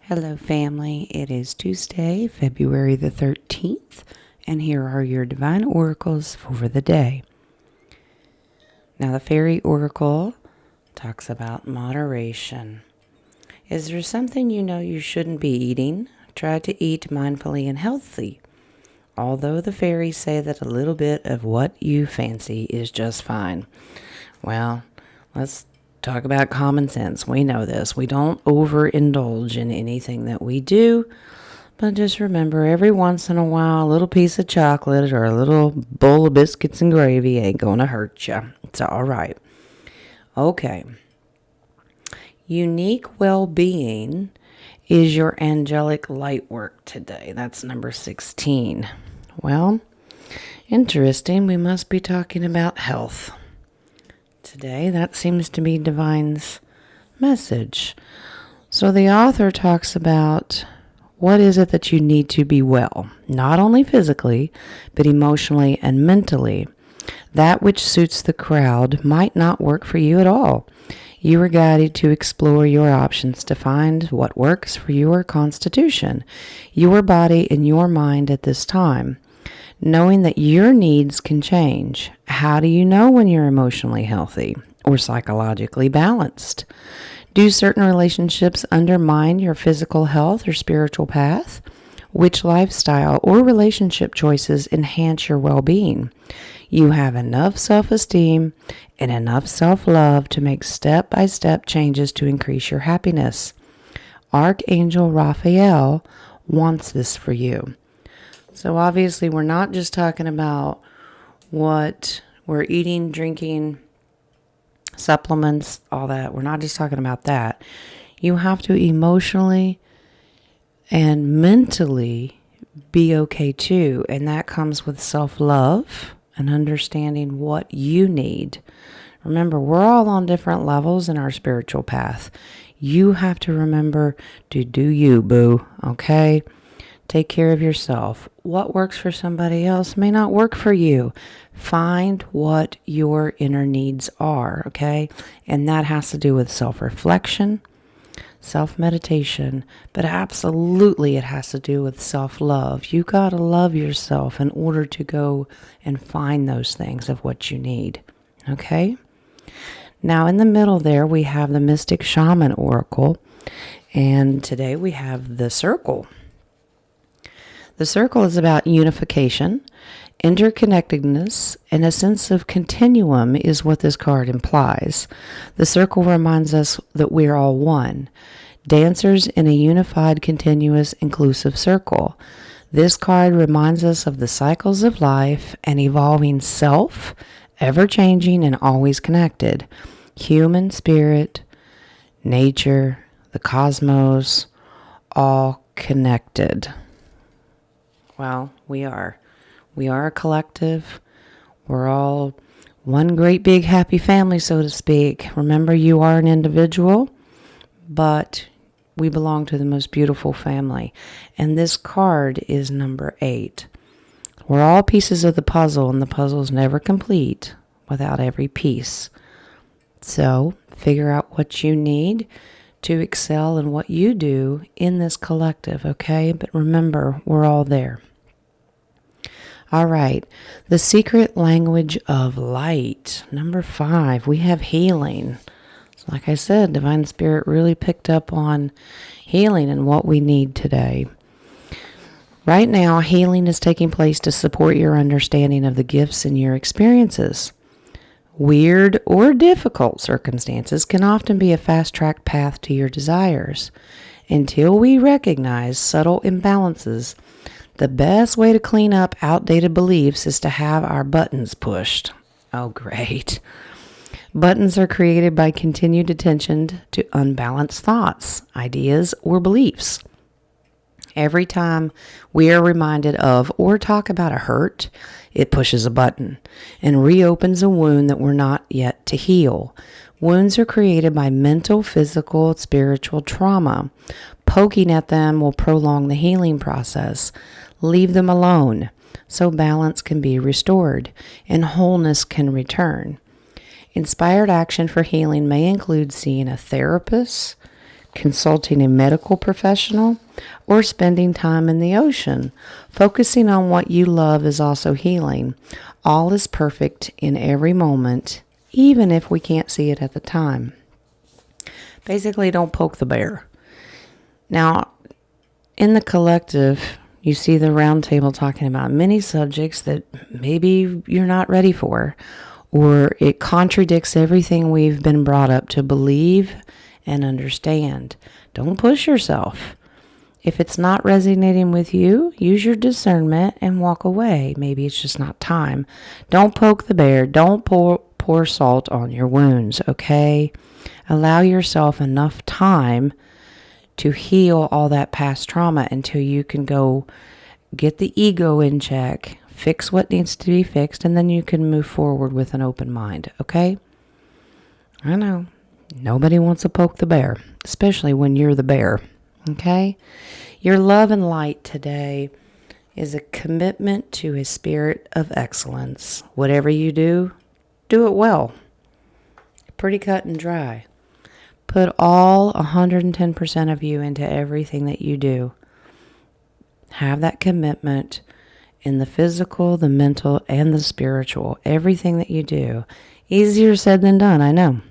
Hello, family. It is Tuesday, February the 13th, and here are your Divine Oracles for the day. Now, the Fairy Oracle talks about moderation. Is there something you know you shouldn't be eating? Try to eat mindfully and healthy. Although the fairies say that a little bit of what you fancy is just fine. Well, let's talk about common sense. We know this. We don't overindulge in anything that we do. But just remember, every once in a while, a little piece of chocolate or a little bowl of biscuits and gravy ain't going to hurt you. It's all right. Okay. Unique well-being is your angelic light work today. That's number 16. Well, interesting. We must be talking about health today. That seems to be Divine's message. So the author talks about what is it that you need to be well, not only physically, but emotionally and mentally. That which suits the crowd might not work for you at all. You are guided to explore your options to find what works for your constitution, your body, and your mind at this time. Knowing that your needs can change. How do you know when you're emotionally healthy or psychologically balanced? Do certain relationships undermine your physical health or spiritual path? Which lifestyle or relationship choices enhance your well-being? You have enough self-esteem and enough self-love to make step-by-step changes to increase your happiness. Archangel Raphael wants this for you. So obviously we're not just talking about what we're eating, drinking, supplements, all that. We're not just talking about that. You have to emotionally and mentally be okay too. And that comes with self-love and understanding what you need. Remember, we're all on different levels in our spiritual path. You have to remember to do you, boo, okay? Take care of yourself. What works for somebody else may not work for you. Find what your inner needs are, okay? And that has to do with self-reflection, self-meditation, but absolutely it has to do with self-love. You got to love yourself in order to go and find those things of what you need, okay? Now in the middle there we have the Mystic Shaman Oracle, and today we have the Circle. The circle is about unification, interconnectedness, and a sense of continuum is what this card implies. The circle reminds us that we are all one, dancers in a unified, continuous, inclusive circle. This card reminds us of the cycles of life and evolving self, ever-changing and always connected. Human spirit, nature, the cosmos, all connected. Well, we are. We are a collective. We're all one great big happy family, so to speak. Remember, you are an individual, but we belong to the most beautiful family. And this card is number 8. We're all pieces of the puzzle, and the puzzle's never complete without every piece. So, figure out what you need to excel in what you do in this collective, okay? But remember, we're all there. All right, the secret language of light. Number 5, we have healing. So like I said, Divine Spirit really picked up on healing and what we need today. Right now, healing is taking place to support your understanding of the gifts in your experiences. Weird or difficult circumstances can often be a fast-track path to your desires. Until we recognize subtle imbalances, the best way to clean up outdated beliefs is to have our buttons pushed. Oh, great. Buttons are created by continued attention to unbalanced thoughts, ideas, or beliefs. Every time we are reminded of or talk about a hurt, it pushes a button and reopens a wound that we're not yet to heal. Wounds are created by mental, physical, spiritual trauma. Poking at them will prolong the healing process. Leave them alone so balance can be restored and wholeness can return. Inspired action for healing may include seeing a therapist, consulting a medical professional, or spending time in the ocean. Focusing on what you love is also healing. All is perfect in every moment, even if we can't see it at the time. Basically, don't poke the bear. Now, in the collective, you see the round table talking about many subjects that maybe you're not ready for, or it contradicts everything we've been brought up to believe and understand. Don't push yourself. If it's not resonating with you, use your discernment and walk away. Maybe it's just not time. Don't poke the bear. Don't pour salt on your wounds, okay? Allow yourself enough time to heal all that past trauma until you can go get the ego in check, fix what needs to be fixed, and then you can move forward with an open mind, okay? I know. Nobody wants to poke the bear, especially when you're the bear, okay? Your love and light today is a commitment to a spirit of excellence. Whatever you do, do it well. Pretty cut and dry. Put all 110% of you into everything that you do. Have that commitment in the physical, the mental, and the spiritual. Everything that you do. Easier said than done, I know.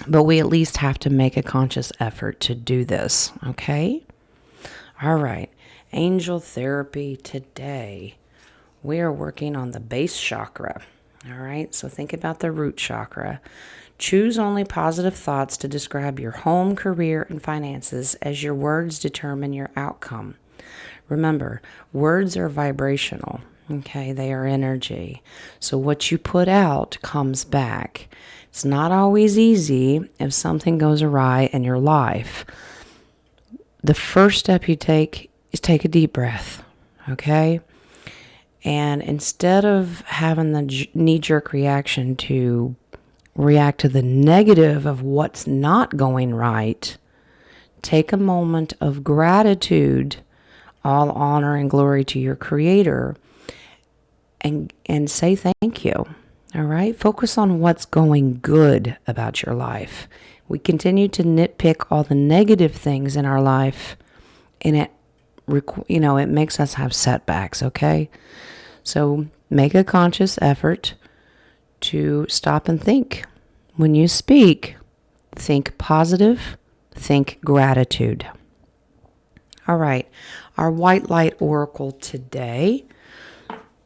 But we at least have to make a conscious effort to do this, okay? All right. Angel therapy today. We are working on the base chakra. All right, so think about the root chakra. Choose only positive thoughts to describe your home, career, and finances, as your words determine your outcome. Remember, words are vibrational, okay? They are energy. So what you put out comes back. It's not always easy if something goes awry in your life. The first step you take is take a deep breath, okay? And instead of having the knee-jerk reaction to react to the negative of what's not going right, take a moment of gratitude, all honor and glory to your Creator, and say thank you. All right? Focus on what's going good about your life. We continue to nitpick all the negative things in our life, and it makes us have setbacks, okay? So make a conscious effort to stop and think. When you speak, think positive, think gratitude. All right, our white light oracle today,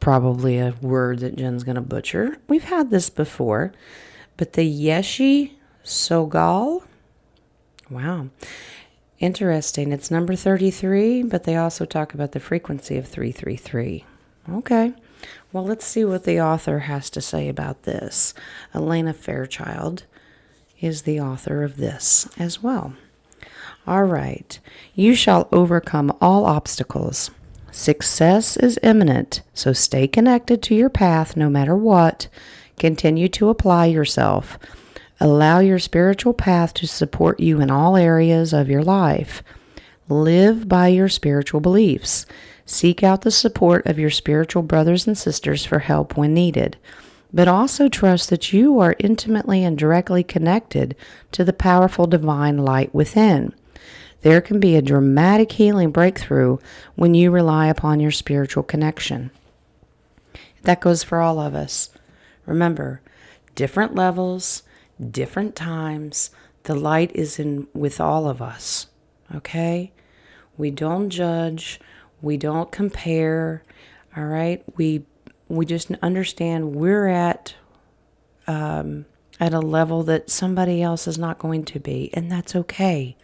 probably a word that Jen's going to butcher. We've had this before, but the Yeshi Sogal, wow, interesting. It's number 33, but they also talk about the frequency of 333. Okay, well, let's see what the author has to say about this. Elena Fairchild is the author of this as well. All right, you shall overcome all obstacles. Success is imminent, so stay connected to your path no matter what. Continue to apply yourself. Allow your spiritual path to support you in all areas of your life. Live by your spiritual beliefs. Seek out the support of your spiritual brothers and sisters for help when needed, but also trust that you are intimately and directly connected to the powerful divine light within. There can be a dramatic healing breakthrough when you rely upon your spiritual connection. That goes for all of us. Remember, different levels, different times, the light is in with all of us, okay? We don't judge. We don't compare, all right? We just understand we're at a level that somebody else is not going to be, and that's okay.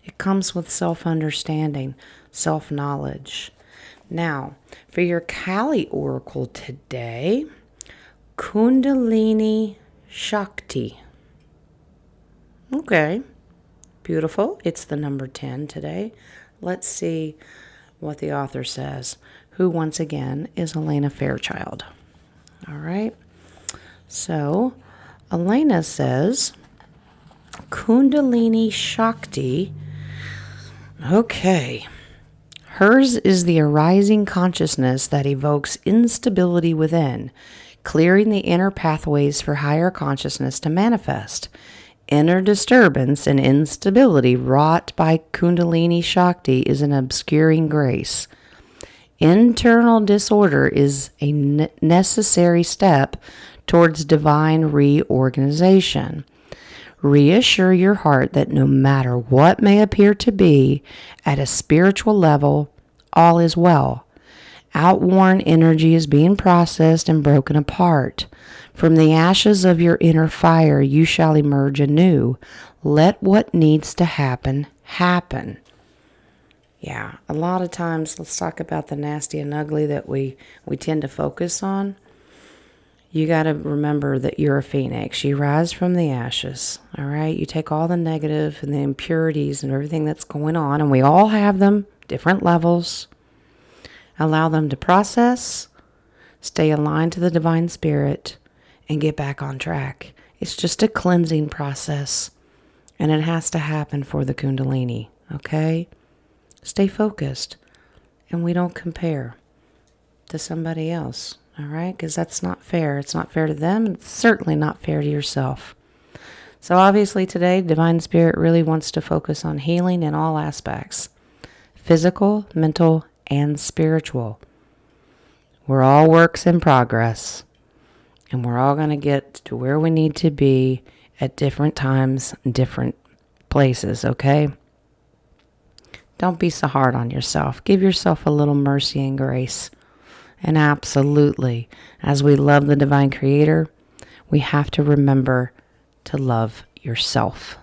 It comes with self-understanding, self-knowledge. Now, for your Kali Oracle today, Kundalini Shakti. Okay, beautiful. It's the number 10 today. Let's see what the author says, who once again is Elena Fairchild. All right. So Elena says, Kundalini Shakti. Okay. Hers is the arising consciousness that evokes instability within, clearing the inner pathways for higher consciousness to manifest. Inner disturbance and instability wrought by Kundalini Shakti is an obscuring grace. Internal disorder is a necessary step towards divine reorganization. Reassure your heart that no matter what may appear to be at a spiritual level, all is well. Outworn energy is being processed and broken apart. From the ashes of your inner fire, you shall emerge anew. Let what needs to happen, happen. Yeah, a lot of times, let's talk about the nasty and ugly that we tend to focus on. You got to remember that you're a phoenix. You rise from the ashes, all right? You take all the negative and the impurities and everything that's going on, and we all have them, different levels. Allow them to process, stay aligned to the divine spirit, and get back on track. It's just a cleansing process, and it has to happen for the Kundalini, okay? Stay focused, and we don't compare to somebody else, all right? Because that's not fair. It's not fair to them, and it's certainly not fair to yourself. So obviously today, Divine Spirit really wants to focus on healing in all aspects, physical, mental, and spiritual. We're all works in progress, and we're all going to get to where we need to be at different times, different places, okay? Don't be so hard on yourself. Give yourself a little mercy and grace. And absolutely, as we love the Divine Creator, we have to remember to love yourself.